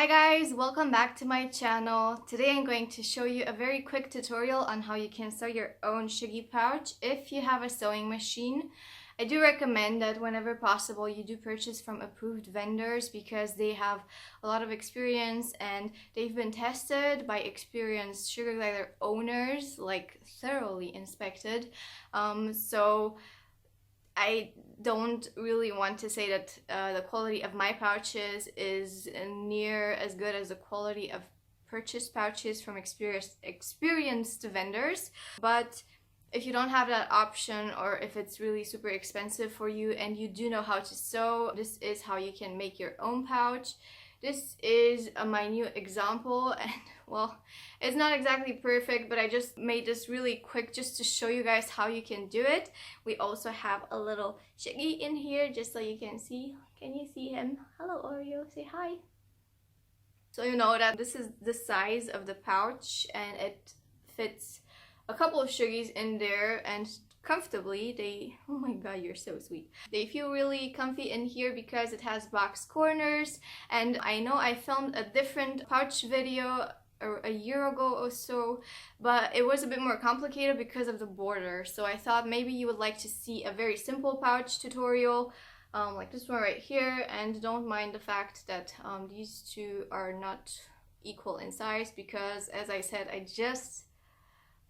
Hi guys, welcome back to my channel. Today I'm going to show you a very quick tutorial on how you can sew your own Suggie pouch if you have a sewing machine. I do recommend that whenever possible you do purchase from approved vendors because they have a lot of experience and they've been tested by experienced sugar glider owners, like thoroughly inspected. So I don't really want to say that the quality of my pouches is near as good as the quality of purchased pouches from experienced vendors, but if you don't have that option, or if it's really super expensive for you and you do know how to sew, this is how you can make your own pouch. This is my new example, and well, it's not exactly perfect, but I just made this really quick just to show you guys how you can do it. We also have a little Suggie in here just so you can see. Can you see him? Hello Oreo, say hi. So you know that this is the size of the pouch and it fits a couple of Suggies in there and comfortably. Oh my god, you're so sweet. They feel really comfy in here because it has box corners, and I know I filmed a different pouch video a year ago or so, but it was a bit more complicated because of the border, so I thought maybe you would like to see a very simple pouch tutorial like this one right here, and don't mind the fact that these two are not equal in size because, as I said, I just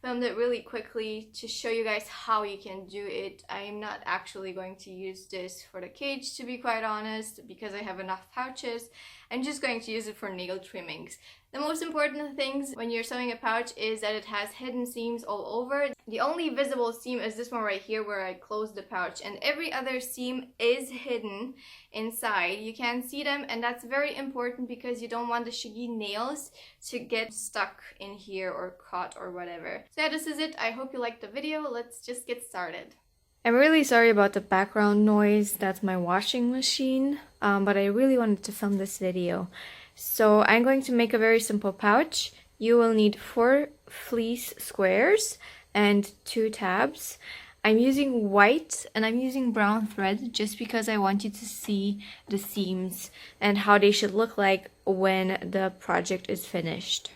filmed it really quickly to show you guys how you can do it. I am not actually going to use this for the cage, to be quite honest, because I have enough pouches. I'm just going to use it for nail trimmings. The most important things when you're sewing a pouch is that it has hidden seams all over. The only visible seam is this one right here where I closed the pouch, and every other seam is hidden inside. You can't see them, and that's very important because you don't want the Suggie nails to get stuck in here or caught or whatever. So yeah, this is it. I hope you liked the video. Let's just get started. I'm really sorry about the background noise. That's my washing machine, but I really wanted to film this video. So I'm going to make a very simple pouch. You will need 4 fleece squares and 2 tabs. I'm using white and I'm using brown thread just because I want you to see the seams and how they should look like when the project is finished.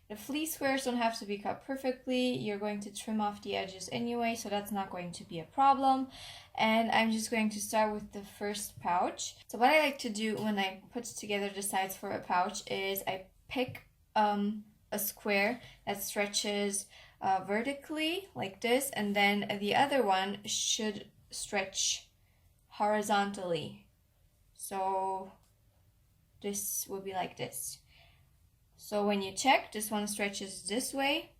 The fleece squares don't have to be cut perfectly. You're going to trim off the edges anyway, so that's not going to be a problem. And I'm just going to start with the first pouch. So what I like to do when I put together the sides for a pouch is I pick a square that stretches vertically like this, and then the other one should stretch horizontally. So this will be like this. So when you check, this one stretches this way.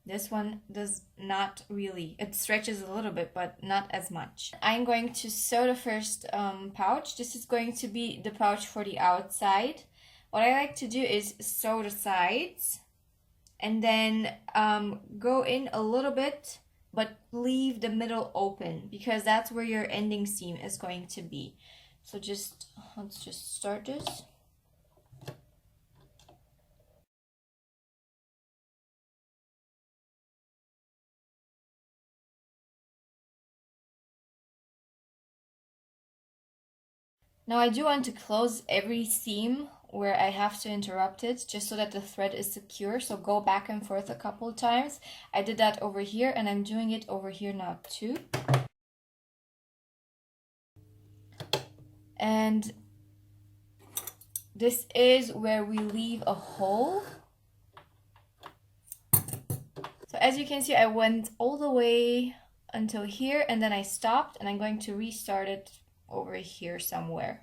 This one does not really. It stretches a little bit, but not as much. I'm going to sew the first pouch. This is going to be the pouch for the outside. What I like to do is sew the sides and then go in a little bit, but leave the middle open because that's where your ending seam is going to be. So let's just start this. Now I do want to close every seam where I have to interrupt it, just so that the thread is secure, so go back and forth a couple of times. I did that over here and I'm doing it over here now too. And this is where we leave a hole. So as you can see, I went all the way until here and then I stopped, and I'm going to restart it over here somewhere.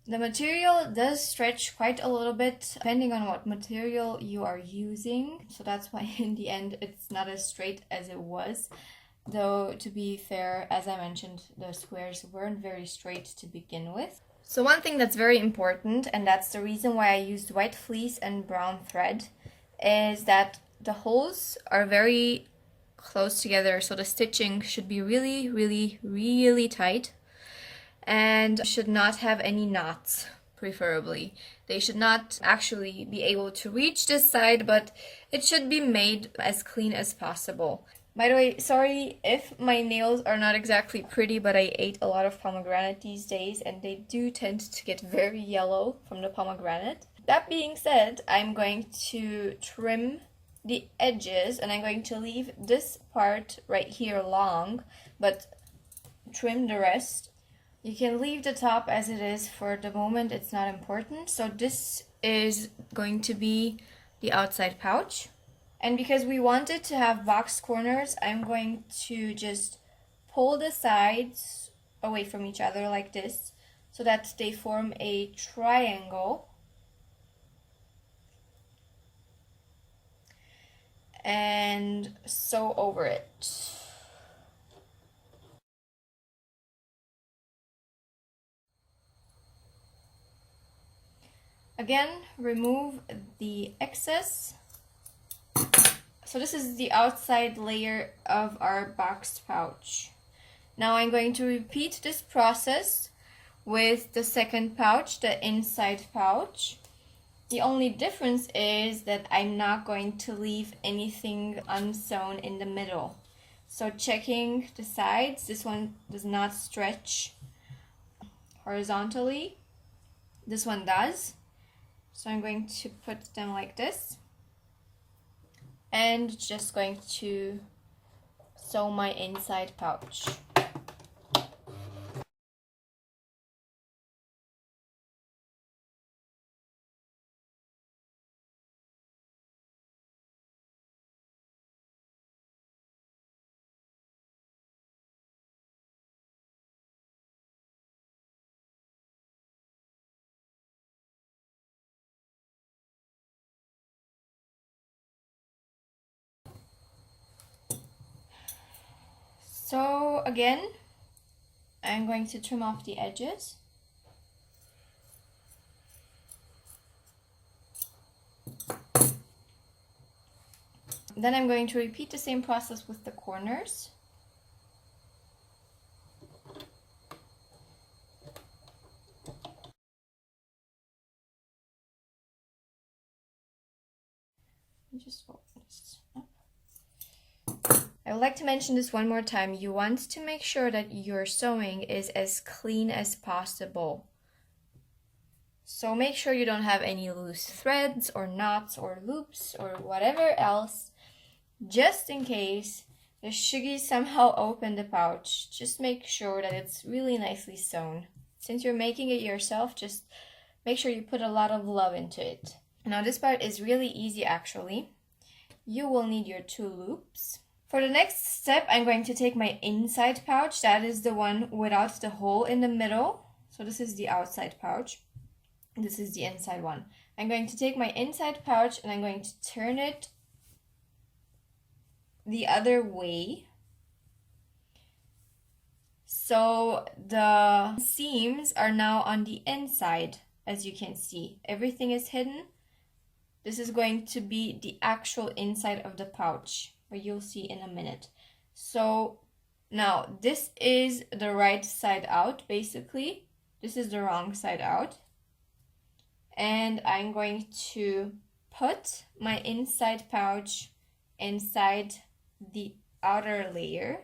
The material does stretch quite a little bit depending on what material you are using, so that's why in the end it's not as straight as it was. Though, to be fair, as I mentioned, the squares weren't very straight to begin with. So one thing that's very important, and that's the reason why I used white fleece and brown thread, is that the holes are very close together, so the stitching should be really, really, really tight and should not have any knots. preferably. They should not actually be able to reach this side, but it should be made as clean as possible. By the way, sorry if my nails are not exactly pretty, but I ate a lot of pomegranate these days and they do tend to get very yellow from the pomegranate. That being said, I'm going to trim the edges and I'm going to leave this part right here long, but trim the rest. You can leave the top as it is for the moment, it's not important. So this is going to be the outside pouch. And because we want it to have box corners, I'm going to just pull the sides away from each other like this so that they form a triangle. And sew over it. Again, remove the excess. So this is the outside layer of our boxed pouch. Now I'm going to repeat this process with the second pouch, the inside pouch. The only difference is that I'm not going to leave anything unsewn in the middle. So checking the sides, this one does not stretch horizontally. This one does. So I'm going to put them like this. And just going to sew my inside pouch. So again, I'm going to trim off the edges. Then I'm going to repeat the same process with the corners. Just fold this up. I would like to mention this one more time. You want to make sure that your sewing is as clean as possible. So make sure you don't have any loose threads or knots or loops or whatever else, just in case the Suggie somehow opened the pouch. Just make sure that it's really nicely sewn. Since you're making it yourself, just make sure you put a lot of love into it. Now this part is really easy actually. You will need your 2 loops. For the next step, I'm going to take my inside pouch. That is the one without the hole in the middle. So this is the outside pouch. This is the inside one. I'm going to take my inside pouch and I'm going to turn it the other way. So the seams are now on the inside, as you can see. Everything is hidden. This is going to be the actual inside of the pouch, but you'll see in a minute. So now this is the right side out, basically. This is the wrong side out. And I'm going to put my inside pouch inside the outer layer.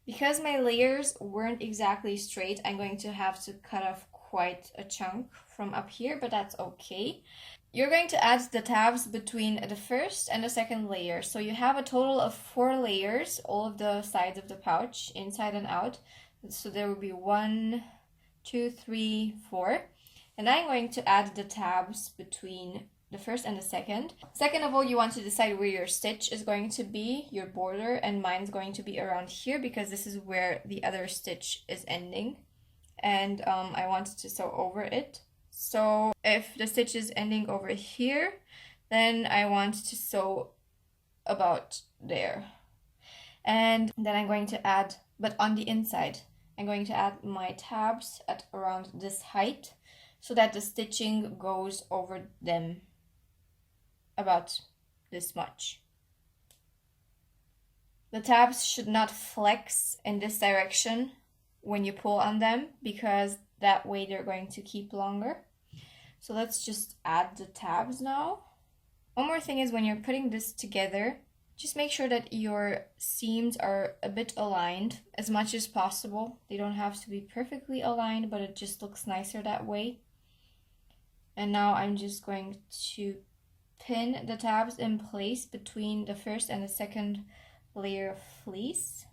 Because my layers weren't exactly straight, I'm going to have to cut off quite a chunk from up here, but that's okay. You're going to add the tabs between the first and the second layer. So you have a total of 4 layers, all of the sides of the pouch, inside and out. So there will be 1, 2, 3, 4. And I'm going to add the tabs between the first and the second. Second of all, you want to decide where your stitch is going to be, your border, and mine's going to be around here because this is where the other stitch is ending. And I wanted to sew over it. So if the stitch is ending over here, then I want to sew about there. And then I'm going to add, but on the inside, I'm going to add my tabs at around this height so that the stitching goes over them about this much. The tabs should not flex in this direction when you pull on them, because that way they're going to keep longer. So let's just add the tabs now. One more thing is when you're putting this together, just make sure that your seams are a bit aligned as much as possible. They don't have to be perfectly aligned, but it just looks nicer that way. And now I'm just going to pin the tabs in place between the first and the second layer of fleece.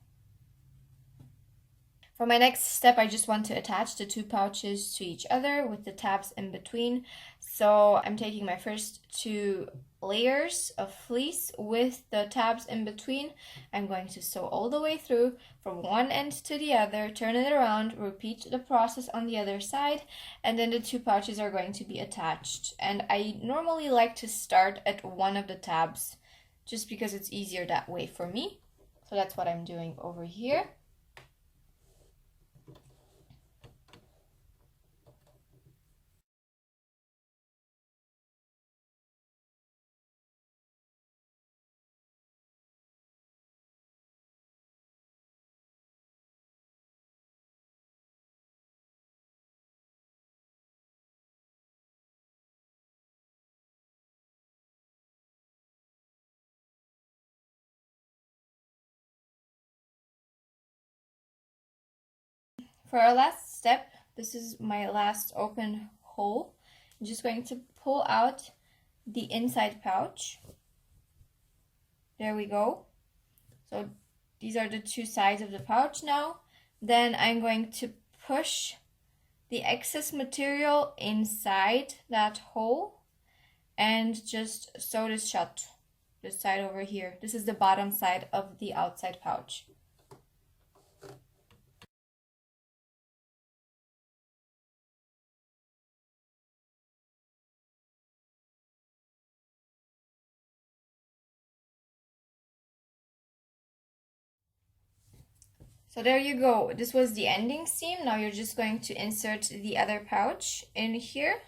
For my next step, I just want to attach the two pouches to each other with the tabs in between. So I'm taking my first two layers of fleece with the tabs in between. I'm going to sew all the way through from one end to the other, turn it around, repeat the process on the other side, and then the two pouches are going to be attached. And I normally like to start at one of the tabs just because it's easier that way for me. So that's what I'm doing over here. For our last step, this is my last open hole. I'm just going to pull out the inside pouch. There we go. So these are the two sides of the pouch now. Then I'm going to push the excess material inside that hole and just sew this shut. This side over here. This is the bottom side of the outside pouch. So there you go. This was the ending seam. Now you're just going to insert the other pouch in here.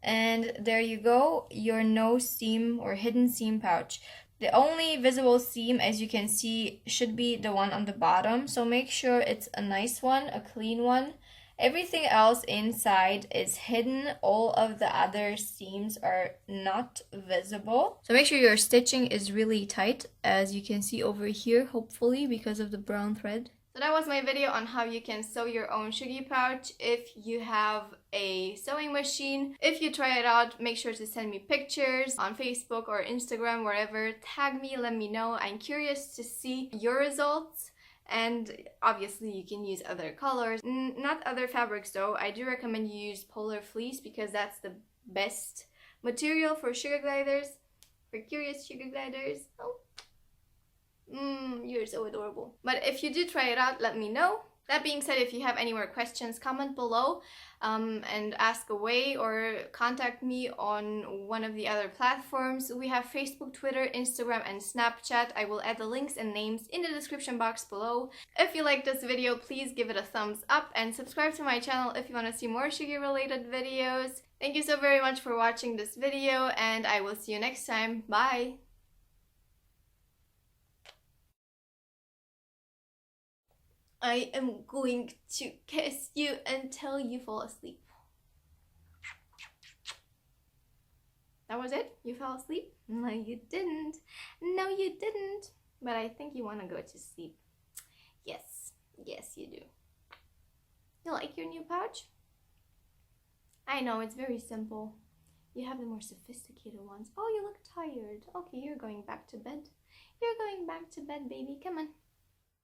And there you go, your no seam or hidden seam pouch. The only visible seam, as you can see, should be the one on the bottom. So make sure it's a nice one, a clean one. Everything else inside is hidden. All of the other seams are not visible. So make sure your stitching is really tight, as you can see over here, hopefully, because of the brown thread. So that was my video on how you can sew your own Suggie pouch if you have a sewing machine. If you try it out, make sure to send me pictures on Facebook or Instagram, wherever. Tag me, let me know. I'm curious to see your results. And obviously you can use other colors, not other fabrics though. I do recommend you use polar fleece because that's the best material for sugar gliders, for curious sugar gliders. Oh. You're so adorable. But if you do try it out, let me know. That being said, if you have any more questions, comment below and ask away, or contact me on one of the other platforms. We have Facebook, Twitter, Instagram, and Snapchat. I will add the links and names in the description box below. If you like this video, please give it a thumbs up and subscribe to my channel if you want to see more Suggie related videos. Thank you so very much for watching this video, and I will see you next time. Bye! I am going to kiss you until you fall asleep. That was it? You fell asleep? No, you didn't. No, you didn't. But I think you want to go to sleep. Yes. Yes, you do. You like your new pouch? I know, it's very simple. You have the more sophisticated ones. Oh, you look tired. Okay, you're going back to bed. You're going back to bed, baby. Come on.